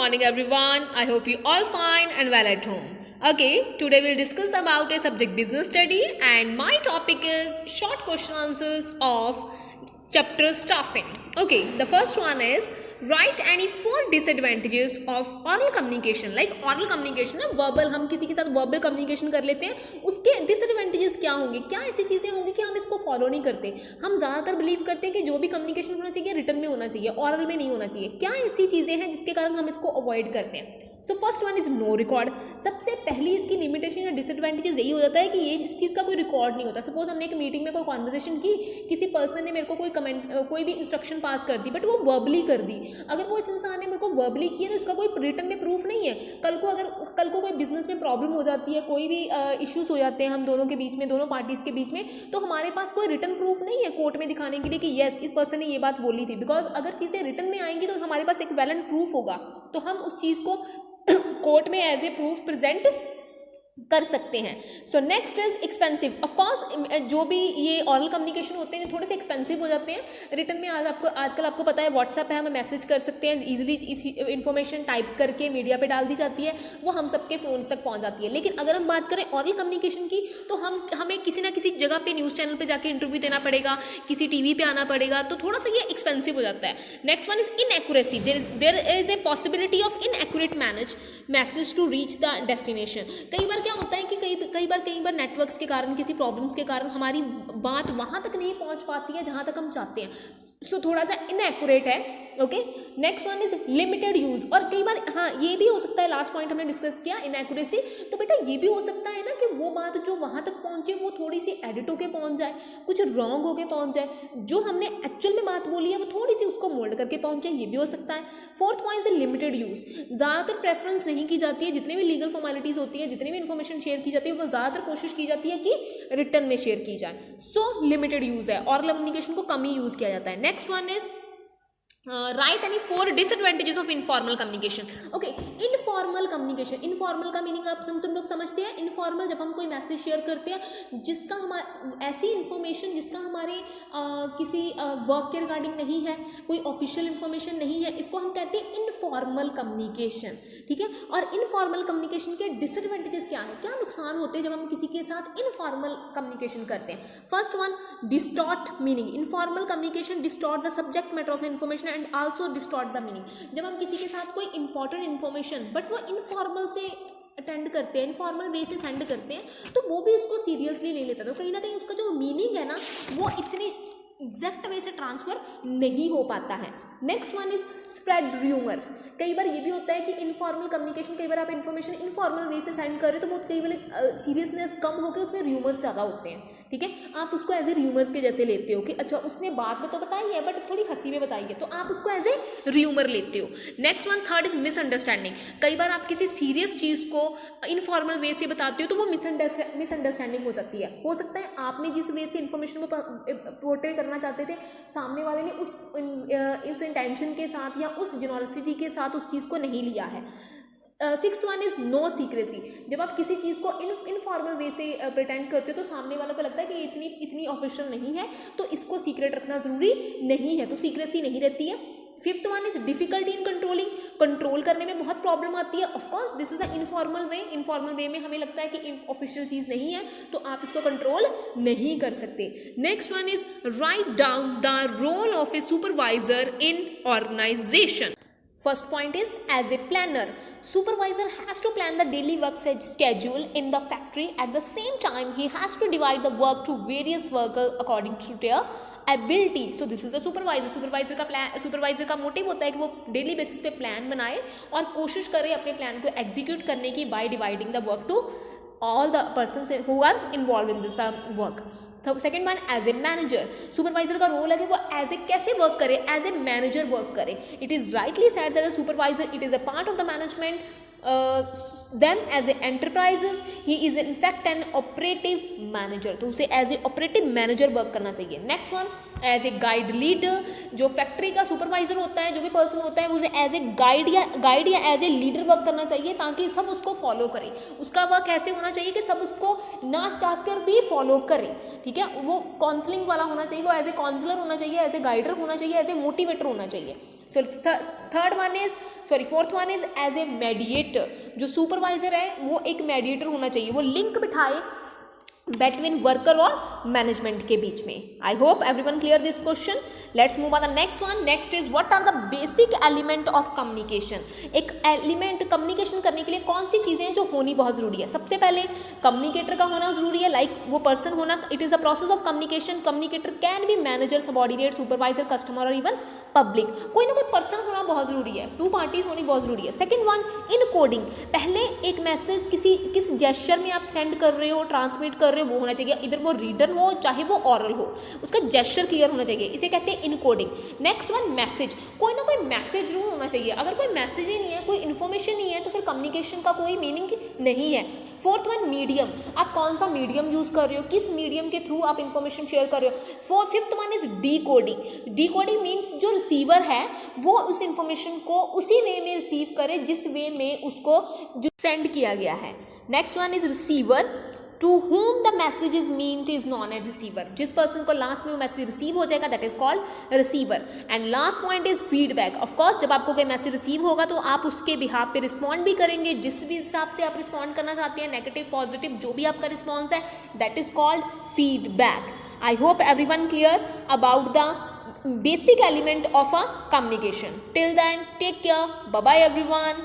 Morning everyone, I hope you all fine and well at home. Okay, today we'll discuss about a subject business study and my topic is short question answers of chapter staffing. Okay, the first one is write any 4 disadvantages of oral communication. Like oral communication ना verbal, हम किसी के साथ verbal communication कर लेते हैं, उसके disadvantages क्या होंगे, क्या ऐसी चीज़ें होंगी कि हम इसको follow नहीं करते. हम ज़्यादातर believe करते हैं कि जो भी communication होना चाहिए written में होना चाहिए, oral में नहीं होना चाहिए. क्या ऐसी चीज़ें हैं जिसके कारण हम इसको avoid करते हैं. So first one is no record. सबसे पहली इसकी लिमिटेशन या डिसएडवांटेजेस यही हो जाता है कि ये इस चीज़ का कोई रिकॉर्ड नहीं होता. सपोज हमने एक मीटिंग में कोई कॉन्वर्सेशन की, किसी पर्सन ने मेरे को कोई भी इंस्ट्रक्शन पास कर दी, बट वो वर्बली कर दी. अगर वो इस इंसान ने मेरे को वर्बली किया तो उसका कोई रिटन में प्रूफ नहीं है. कल को कोई बिजनेस में प्रॉब्लम हो जाती है, कोई भी इश्यूज हो जाते हैं हम दोनों के बीच में, दोनों पार्टीज के बीच में, तो हमारे पास कोई रिटन प्रूफ नहीं है कोर्ट में दिखाने के लिए कि येस इस पर्सन ने ये बात बोली थी. बिकॉज अगर चीज़ें रिटन में आएंगी तो हमारे पास एक वैलिड प्रूफ होगा, तो हम उस चीज़ को कोर्ट में एज ए प्रूफ प्रेजेंट कर सकते हैं. So next is expensive. Of course जो भी ये ऑरल कम्युनिकेशन होते हैं थोड़े से एक्सपेंसिव हो जाते हैं. रिटन में आजकल आपको पता है व्हाट्सएप है, हमें मैसेज कर सकते हैं इजीली. इन्फॉर्मेशन टाइप करके मीडिया पे डाल दी जाती है, वो हम सबके फ़ोन तक पहुंच जाती है. लेकिन अगर हम बात करें ऑरल कम्युनिकेशन की तो हमें किसी ना किसी जगह पे न्यूज़ चैनल पे जाके इंटरव्यू देना पड़ेगा, किसी टीवी पे आना पड़ेगा, तो थोड़ा सा ये एक्सपेंसिव हो जाता है. Next one is inaccuracy. There is a possibility of inaccurate message to reach the destination. कई बार क्या होता है कि कई बार नेटवर्क्स के कारण, किसी प्रॉब्लम्स के कारण हमारी बात वहाँ तक नहीं पहुँच पाती है जहाँ तक हम चाहते हैं. सो थोड़ा सा इनएक्यूरेट है. Okay, next one is limited use. और कई बार हाँ ये भी हो सकता है, लास्ट पॉइंट हमने डिस्कस किया इनएक्यूरेसी, तो बेटा ये भी हो सकता है ना कि वो बात जो वहाँ तक पहुँचे वो थोड़ी सी एडिट होके पहुँच जाए, कुछ रॉन्ग होके पहुँच जाए, जो हमने एक्चुअल में बात बोली है वो थोड़ी सी उसको मोल्ड करके पहुँच जाए, ये भी हो सकता है. Fourth point is limited use. ज़्यादातर प्रेफरेंस नहीं की जाती है, जितने भी लीगल फॉर्मेलिटीज़ होती है, जितनी भी इन्फॉर्मेशन शेयर की जाती है वो ज़्यादातर कोशिश की जाती है कि रिटर्न में शेयर की जाए. सो लिमिटेड यूज़ है, और कम्युनिकेशन को कम ही यूज़ किया जाता है. Next one is right any 4 disadvantages of informal communication. Okay, informal communication, informal का मीनिंग आप सब लोग समझते हैं. इनफॉर्मल जब हम कोई मैसेज शेयर करते हैं जिसका ऐसी इन्फॉर्मेशन जिसका हमारे किसी वर्क के रिगार्डिंग नहीं है, कोई ऑफिशियल इन्फॉर्मेशन नहीं है, इसको हम कहते हैं इनफॉर्मल कम्युनिकेशन. ठीक है, और इनफॉर्मल कम्युनिकेशन के डिसएडवांटेजेस क्या है, क्या नुकसान होते हैं जब हम किसी के साथ इनफॉर्मल कम्युनिकेशन करते हैं. First one, distort meaning. Informal communication distort the subject matter of information and also distort the meaning. जब हम किसी के साथ कोई इंपॉर्टेंट इन्फॉर्मेशन बट वो इनफॉर्मल से अटेंड करते हैं, इनफॉर्मल वे से सेंड करते हैं, तो वो भी उसको सीरियसली नहीं लेता, तो कहीं ना कहीं उसका जो मीनिंग है ना वो इतनी एग्जैक्ट वे से ट्रांसफर नहीं हो पाता है. Next one is spread rumour. कई बार ये भी होता है कि इनफॉर्मल कम्युनिकेशन, कई बार आप इन्फॉर्मेशन इनफॉर्मल वे से सेंड कर रहे हो तो बहुत कई बार सीरियसनेस कम होकर उसमें र्यूमर्स ज़्यादा होते हैं. ठीक है, आप उसको एज ए र्यूमर्स के जैसे लेते हो कि अच्छा उसने बात में तो बताई है बट थोड़ी हंसी में बताई है, तो आप उसको एज ए र्यूमर लेते हो. Next one, third is misunderstanding. कई बार आप किसी सीरियस चीज़ को इनफॉर्मल वे से बताते हो तो वो मिसअंडरस्टैंडिंग हो जाती है. हो सकता है आपने जिस वे से इन्फॉर्मेशन को पोर्ट्रे करना चाहते थे, सामने वाले ने उस इंटेंशन के साथ या उस जेनरसिटी के साथ उस चीज़ को नहीं लिया है. Sixth one is no secrecy. जब आप किसी चीज़ को इनफॉर्मल वे से प्रिटेंड करते हो तो सामने वालों को लगता है कि इतनी ऑफिशियल नहीं है तो इसको सीक्रेट रखना ज़रूरी नहीं है, तो सीक्रेसी नहीं रहती है. Fifth one is difficulty in controlling. Control करने में बहुत प्रॉब्लम आती है. Of course this is the informal way. Informal वे में हमें लगता है कि ऑफिशियल चीज़ नहीं है तो आप इसको कंट्रोल नहीं कर सकते. Next one is write down the role of a supervisor in organisation. First point is as a planner. Supervisor has to plan the daily work schedule in the factory. At the same time, he has to divide the work to various workers according to their ability. So this is the supervisor. Supervisor का motive होता है कि वो daily basis पे plan बनाए और कोशिश करे अपने प्लान को एग्जीक्यूट करने की by dividing the work to all the persons who are involve in this work. Second one, as a manager. Supervisor का रोल है कि वो एज ए कैसे वर्क करे, एज ए मैनेजर वर्क करे. It is rightly said that the supervisor it is a part of the management them as a enterprises. He is in fact an operative manager, तो उसे as a operative manager work करना चाहिए. Next one, as a guide leader. जो factory का supervisor होता है, जो भी पर्सन होता है, उसे एज ए गाइड या एज ए लीडर वर्क करना चाहिए ताकि सब उसको फॉलो करें. उसका वर्क ऐसे होना चाहिए कि सब उसको ना चाहकर भी फॉलो करें. ठीक है, वो काउंसलिंग वाला होना चाहिए, वो एज ए काउंसलर होना चाहिए, एज ए गाइडर होना चाहिए, एज ए मोटिवेटर होना चाहिए. So third one is fourth one is as a mediator, जो सुपरवाइजर है वो एक मेडिएटर होना चाहिए, वो लिंक बिठाए between वर्कर और मैनेजमेंट के बीच में. I hope everyone clear this question. Let's move on the next one. Next is what are the basic element of communication. एक एलिमेंट कम्युनिकेशन करने के लिए कौन सी चीज़ें हैं जो होनी बहुत ज़रूरी है. सबसे पहले कम्युनिकेटर का होना ज़रूरी है, लाइक वो पर्सन होना. It is a process of communication. Communicator can be manager, subordinate, supervisor, customer और इवन पब्लिक. कोई ना कोई पर्सन होना बहुत ज़रूरी है, टू पार्टीज होनी बहुत ज़रूरी है. Second one, in coding. पहले एक मैसेज किस जेस्चर में आप सेंड कर रहे हो, ट्रांसमिट कर रहे हो, वो होना चाहिए. इधर वो रीडर हो चाहे वो ऑरल हो, उसका जेस्चर क्लियर होना चाहिए. इसे कहते हैं इनकोडिंग. Next one, message. कोई ना कोई मैसेज जरूर होना चाहिए. अगर कोई मैसेज ही नहीं है, कोई इन्फॉर्मेशन नहीं है, तो फिर कम्युनिकेशन का कोई मीनिंग नहीं है. Fourth one, medium. आप कौन सा मीडियम यूज कर रहे हो, किस मीडियम के थ्रू आप इंफॉर्मेशन शेयर कर रहे हो. Fifth one is decoding. Decoding means जो रिसीवर है वो उस इंफॉर्मेशन को उसी वे में रिसीव करे जिस वे में उसको जो सेंड किया गया है. Next one is receiver. To whom the message is meant is known as receiver. जिस पर्सन को लास्ट में वो मैसेज रिसीव हो जाएगा that is called receiver. And last point is feedback. Of course जब आपको कोई मैसेज रिसीव होगा तो आप उसके बिहाफ पे रिस्पॉन्ड भी करेंगे, जिस भी हिसाब से आप रिस्पॉन्ड करना चाहते हैं, नेगेटिव पॉजिटिव जो भी आपका रिस्पॉन्स है, that is called feedback. I hope everyone clear about the basic element of a communication. Till then, take care. Bye bye everyone.